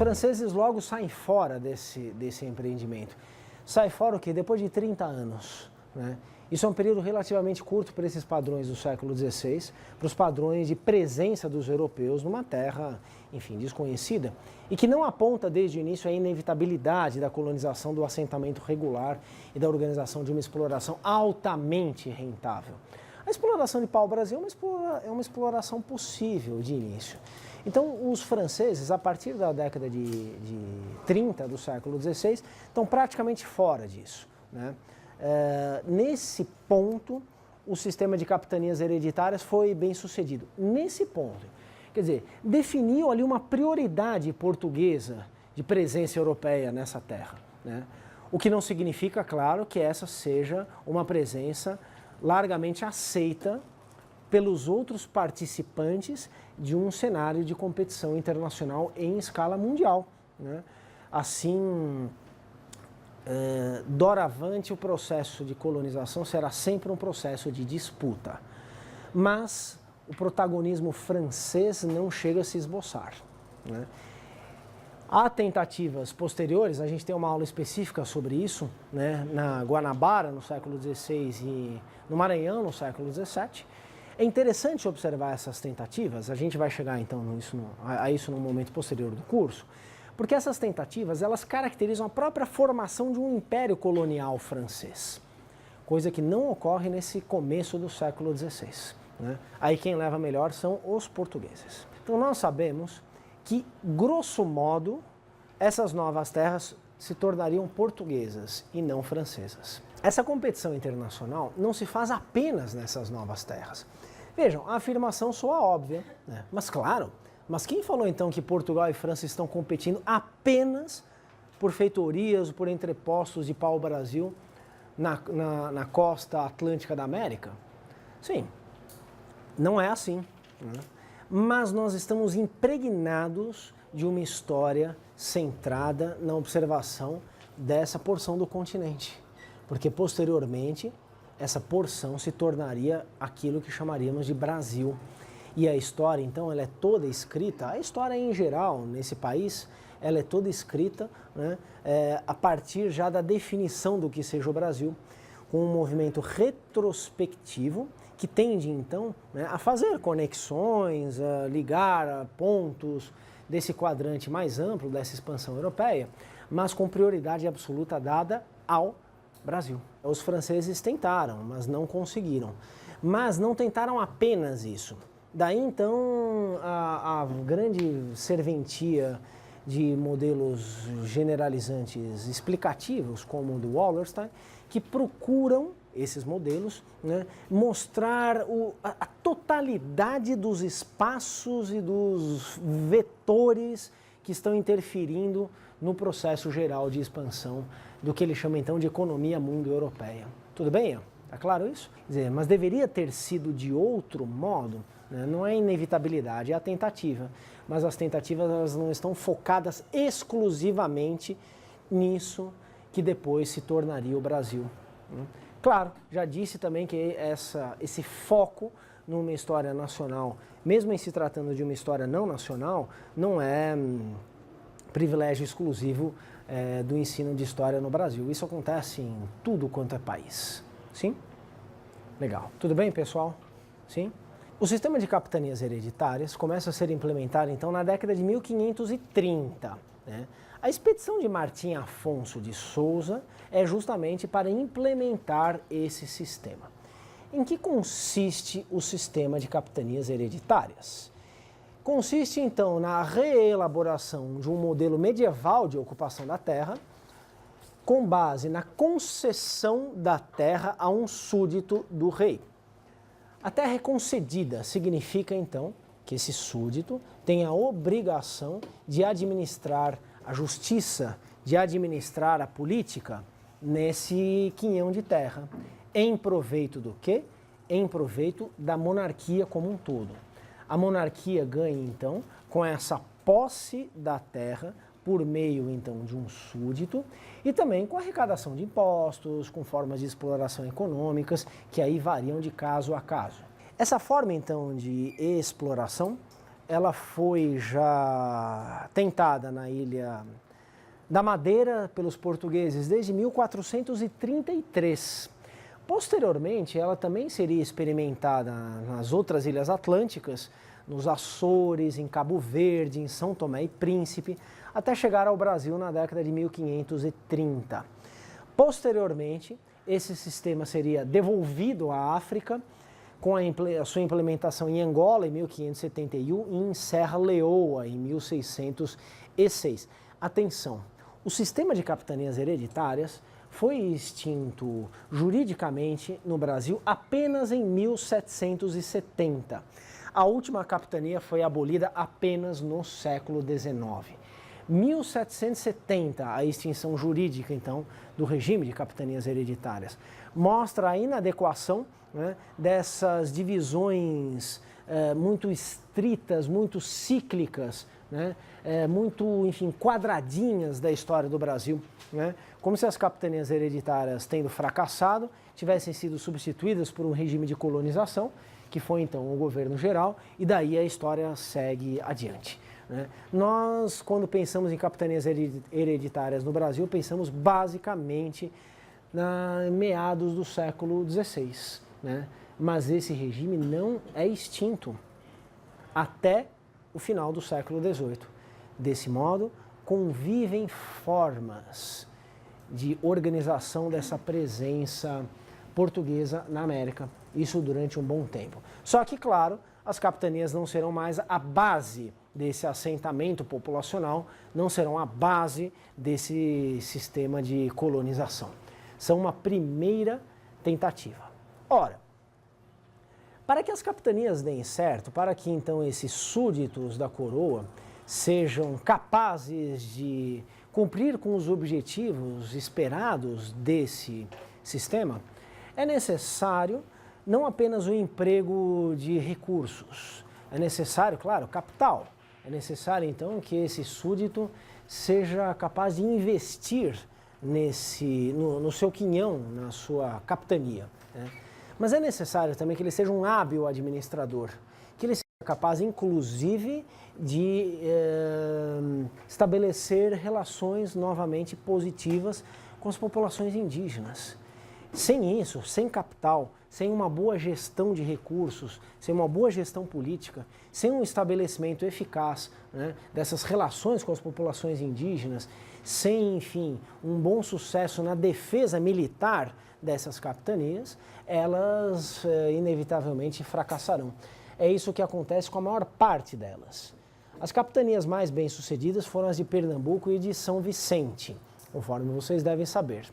franceses logo saem fora desse empreendimento. Sai fora o quê? Depois de 30 anos, né? Isso é um período relativamente curto para esses padrões do século XVI, para os padrões de presença dos europeus numa terra, enfim, desconhecida, e que não aponta desde o início a inevitabilidade da colonização do assentamento regular e da organização de uma exploração altamente rentável. A exploração de pau-brasil é uma exploração possível de início. Então, os franceses, a partir da década de 30 do século XVI, estão praticamente fora disso, né? Nesse ponto, o sistema de capitanias hereditárias foi bem sucedido. Nesse ponto, quer dizer, definiu ali uma prioridade portuguesa de presença europeia nessa terra, né? O que não significa, claro, que essa seja uma presença largamente aceita pelos outros participantes de um cenário de competição internacional em escala mundial, né? Assim, doravante, o processo de colonização será sempre um processo de disputa. Mas o protagonismo francês não chega a se esboçar, né? Há tentativas posteriores, a gente tem uma aula específica sobre isso, né, na Guanabara, no século XVI, e no Maranhão, no século XVII. É interessante observar essas tentativas, a gente vai chegar então a isso no momento posterior do curso, porque essas tentativas, elas caracterizam a própria formação de um império colonial francês, coisa que não ocorre nesse começo do século XVI, né? Aí quem leva melhor são os portugueses. Então nós sabemos que, grosso modo, essas novas terras se tornariam portuguesas e não francesas. Essa competição internacional não se faz apenas nessas novas terras. Vejam, a afirmação soa óbvia, né? Mas claro, mas quem falou então que Portugal e França estão competindo apenas por feitorias, por entrepostos de pau-brasil na costa atlântica da América? Sim, não é assim, né? Mas nós estamos impregnados de uma história centrada na observação dessa porção do continente, porque posteriormente essa porção se tornaria aquilo que chamaríamos de Brasil. E a história, então, ela é toda escrita, a história em geral nesse país, ela é toda escrita, né, a partir já da definição do que seja o Brasil, com um movimento retrospectivo que tende, então, né, a fazer conexões, a ligar pontos desse quadrante mais amplo, dessa expansão europeia, mas com prioridade absoluta dada ao Brasil. Os franceses tentaram, mas não conseguiram. Mas não tentaram apenas isso. Daí, então, a grande serventia de modelos generalizantes explicativos, como o do Wallerstein, que procuram, esses modelos, né, mostrar a totalidade dos espaços e dos vetores que estão interferindo no processo geral de expansão do que ele chama então de economia mundo-europeia. Tudo bem? Tá claro isso? Quer dizer, mas deveria ter sido de outro modo, né? Não é inevitabilidade, é a tentativa. Mas as tentativas, elas não estão focadas exclusivamente nisso que depois se tornaria o Brasil, né? Claro, já disse também que esse foco numa história nacional, mesmo em se tratando de uma história não nacional, não é privilégio exclusivo do ensino de história no Brasil. Isso acontece em tudo quanto é país. Sim? Legal. Tudo bem, pessoal? Sim? O sistema de capitanias hereditárias começa a ser implementado, então, na década de 1530, né? A expedição de Martim Afonso de Souza é justamente para implementar esse sistema. Em que consiste o sistema de capitanias hereditárias? Consiste, então, na reelaboração de um modelo medieval de ocupação da terra, com base na concessão da terra a um súdito do rei. A terra é concedida, significa, então, que esse súdito tem a obrigação de administrar a justiça, de administrar a política nesse quinhão de terra. Em proveito do quê? Em proveito da monarquia como um todo. A monarquia ganha, então, com essa posse da terra, por meio, então, de um súdito, e também com a arrecadação de impostos, com formas de exploração econômicas, que aí variam de caso a caso. Essa forma, então, de exploração ela foi já tentada na Ilha da Madeira pelos portugueses desde 1433. Posteriormente, ela também seria experimentada nas outras ilhas atlânticas, nos Açores, em Cabo Verde, em São Tomé e Príncipe, até chegar ao Brasil na década de 1530. Posteriormente, esse sistema seria devolvido à África, com a sua implementação em Angola em 1571 e em Serra Leoa em 1606. Atenção, o sistema de capitanias hereditárias foi extinto juridicamente no Brasil apenas em 1770. A última capitania foi abolida apenas no século XIX. 1770, a extinção jurídica, então, do regime de capitanias hereditárias, mostra a inadequação, né, dessas divisões muito estritas, muito cíclicas, né, muito, enfim, quadradinhas da história do Brasil, né, como se as capitanias hereditárias, tendo fracassado, tivessem sido substituídas por um regime de colonização, que foi então o governo geral, e daí a história segue adiante. Nós, quando pensamos em capitanias hereditárias no Brasil, pensamos basicamente na meados do século XVI, né? Mas esse regime não é extinto até o final do século XVIII. Desse modo, convivem formas de organização dessa presença portuguesa na América, isso durante um bom tempo. Só que, claro, as capitanias não serão mais a base desse assentamento populacional, não serão a base desse sistema de colonização. São uma primeira tentativa. Ora, para que as capitanias deem certo, para que então esses súditos da coroa sejam capazes de cumprir com os objetivos esperados desse sistema, é necessário não apenas o emprego de recursos, é necessário, claro, capital. É necessário, então, que esse súdito seja capaz de investir no seu quinhão, na sua capitania, né? Mas é necessário também que ele seja um hábil administrador, que ele seja capaz, inclusive, de estabelecer relações novamente positivas com as populações indígenas. Sem isso, sem capital, sem uma boa gestão de recursos, sem uma boa gestão política, sem um estabelecimento eficaz, né, dessas relações com as populações indígenas, sem, enfim, um bom sucesso na defesa militar dessas capitanias, elas inevitavelmente fracassarão. É isso que acontece com a maior parte delas. As capitanias mais bem-sucedidas foram as de Pernambuco e de São Vicente, conforme vocês devem saber.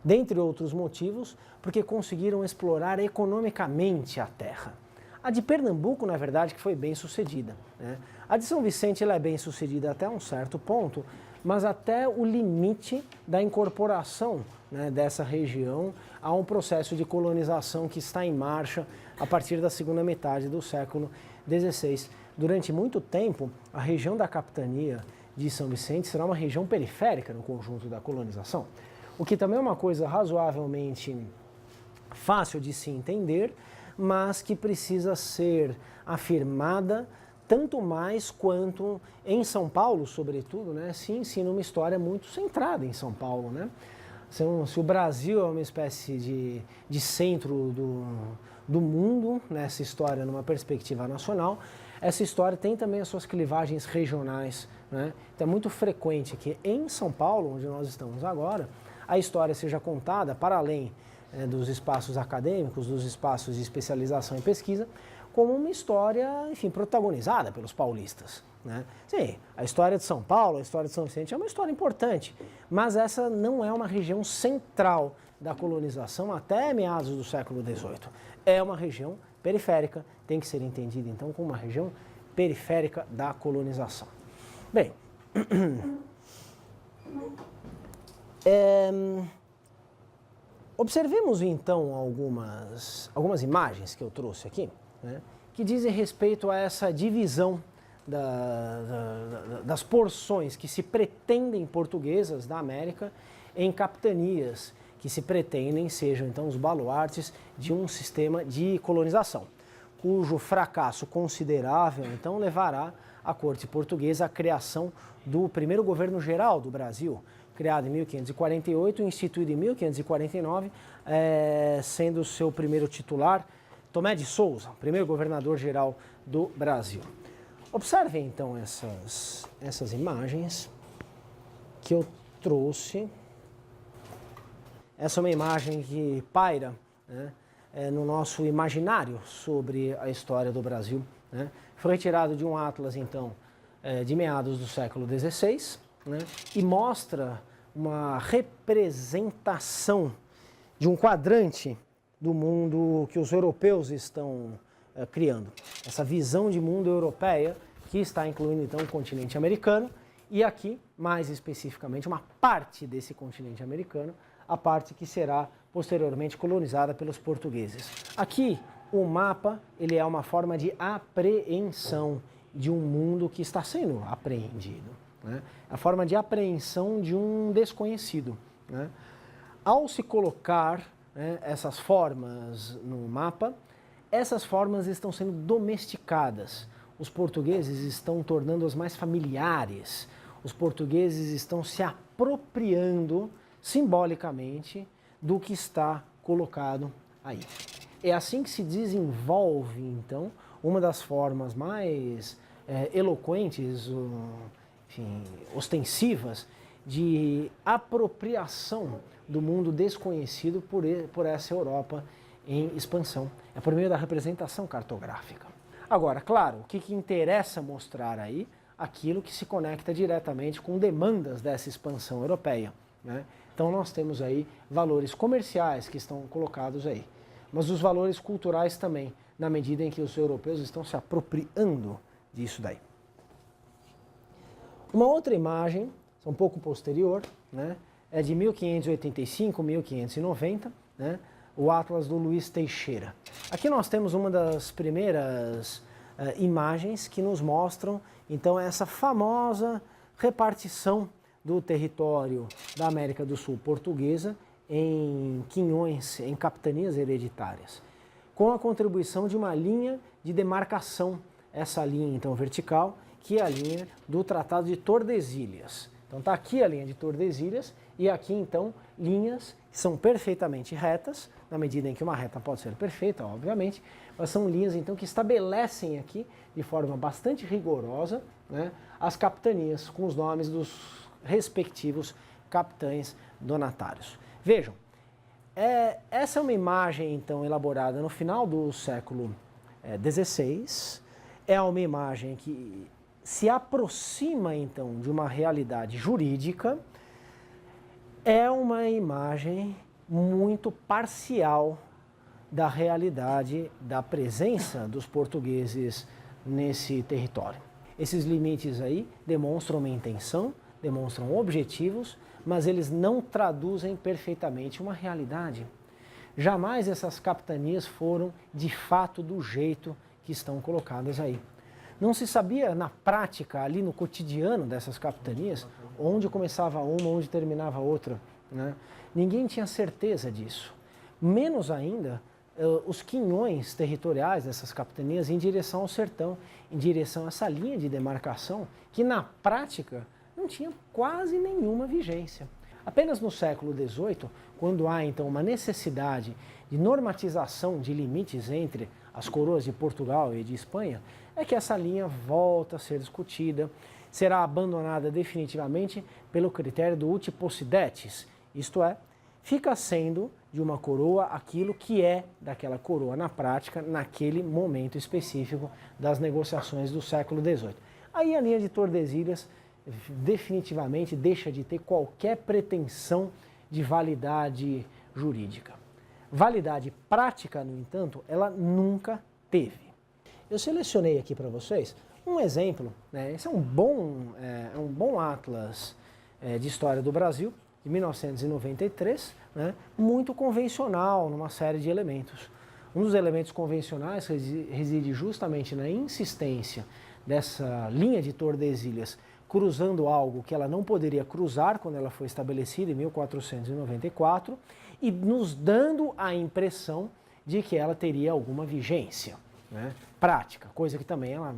Dentre outros motivos, porque conseguiram explorar economicamente a terra. A de Pernambuco, na verdade, que foi bem sucedida, né? A de São Vicente ela é bem sucedida até um certo ponto, mas até o limite da incorporação, né, dessa região a um processo de colonização que está em marcha a partir da segunda metade do século XVI. Durante muito tempo, a região da capitania de São Vicente será uma região periférica no conjunto da colonização, o que também é uma coisa razoavelmente fácil de se entender, mas que precisa ser afirmada tanto mais quanto em São Paulo, sobretudo, né, se ensina uma história muito centrada em São Paulo, né? Se o Brasil é uma espécie de centro do mundo, nessa história, numa perspectiva nacional, essa história tem também as suas clivagens regionais, né? Então é muito frequente que em São Paulo, onde nós estamos agora, a história seja contada para além dos espaços acadêmicos, dos espaços de especialização e pesquisa, como uma história, enfim, protagonizada pelos paulistas, né? Sim, a história de São Paulo, a história de São Vicente é uma história importante, mas essa não é uma região central da colonização até meados do século XVIII. É uma região periférica, tem que ser entendida então como uma região periférica da colonização. Bem, observemos então algumas imagens que eu trouxe aqui, né, que dizem respeito a essa divisão das porções que se pretendem portuguesas da América em capitanias que se pretendem sejam então os baluartes de um sistema de colonização. cujo fracasso considerável, então, levará a corte portuguesa à criação do primeiro governo geral do Brasil, criado em 1548, instituído em 1549, sendo seu primeiro titular Tomé de Souza, primeiro governador geral do Brasil. Observem então essas imagens que eu trouxe. Essa é uma imagem que paira, né, no nosso imaginário sobre a história do Brasil, né? Foi retirado de um atlas, então, de meados do século XVI, né, e mostra uma representação de um quadrante do mundo que os europeus estão criando. Essa visão de mundo europeia que está incluindo, então, o continente americano e aqui, mais especificamente, uma parte desse continente americano, a parte que será posteriormente colonizada pelos portugueses. Aqui, o mapa, ele é uma forma de apreensão de um mundo que está sendo apreendido, né? A forma de apreensão de um desconhecido, né? Ao se colocar, né, essas formas no mapa, essas formas estão sendo domesticadas. Os portugueses estão tornando-as mais familiares. Os portugueses estão se apropriando simbolicamente do que está colocado aí. É assim que se desenvolve, então, uma das formas mais eloquentes, enfim, ostensivas, de apropriação do mundo desconhecido por essa Europa em expansão. É por meio da representação cartográfica. Agora, claro, o que interessa mostrar aí? Aquilo que se conecta diretamente com demandas dessa expansão europeia, né? Então nós temos aí valores comerciais que estão colocados aí, mas os valores culturais também, na medida em que os europeus estão se apropriando disso daí. Uma outra imagem, um pouco posterior, né, é de 1585, 1590, né, o Atlas do Luiz Teixeira. Aqui nós temos uma das primeiras imagens que nos mostram, então, essa famosa repartição do território da América do Sul portuguesa em quinhões, em capitanias hereditárias, com a contribuição de uma linha de demarcação, essa linha então vertical, que é a linha do Tratado de Tordesilhas. Então está aqui a linha de Tordesilhas e aqui então linhas que são perfeitamente retas, na medida em que uma reta pode ser perfeita, obviamente, mas são linhas então que estabelecem aqui de forma bastante rigorosa, né, as capitanias com os nomes dos respectivos capitães donatários. Vejam, essa é uma imagem então elaborada no final do século XVI, é uma imagem que se aproxima então de uma realidade jurídica, é uma imagem muito parcial da realidade da presença dos portugueses nesse território. Esses limites aí demonstram uma intenção, demonstram objetivos, mas eles não traduzem perfeitamente uma realidade. Jamais essas capitanias foram de fato do jeito que estão colocadas aí. Não se sabia na prática, ali no cotidiano dessas capitanias, onde começava uma, onde terminava outra, né? Ninguém tinha certeza disso. Menos ainda os quinhões territoriais dessas capitanias em direção ao sertão, em direção a essa linha de demarcação, que na prática não tinha quase nenhuma vigência. Apenas no século XVIII, quando há então uma necessidade de normatização de limites entre as coroas de Portugal e de Espanha, é que essa linha volta a ser discutida, será abandonada definitivamente pelo critério do uti possidetis, isto é, fica sendo de uma coroa aquilo que é daquela coroa na prática, naquele momento específico das negociações do século XVIII. Aí a linha de Tordesilhas definitivamente deixa de ter qualquer pretensão de validade jurídica. Validade prática, no entanto, ela nunca teve. Eu selecionei aqui para vocês um exemplo, né? Esse é um bom atlas de história do Brasil, de 1993, né? Muito convencional numa série de elementos. Um dos elementos convencionais reside justamente na insistência dessa linha de Tordesilhas cruzando algo que ela não poderia cruzar quando ela foi estabelecida em 1494 e nos dando a impressão de que ela teria alguma vigência, né, prática, coisa que também ela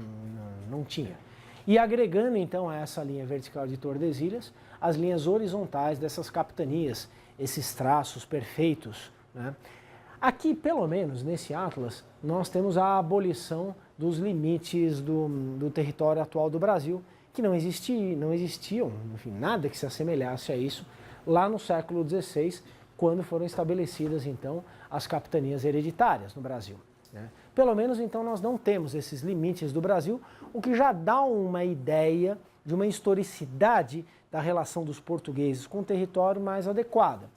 não tinha. E agregando então a essa linha vertical de Tordesilhas, as linhas horizontais dessas capitanias, esses traços perfeitos, né? Aqui, pelo menos nesse atlas, nós temos a abolição dos limites do território atual do Brasil, que não existiam, enfim, nada que se assemelhasse a isso lá no século XVI, quando foram estabelecidas então as capitanias hereditárias no Brasil, né? Pelo menos então nós não temos esses limites do Brasil, o que já dá uma ideia de uma historicidade da relação dos portugueses com o território mais adequada.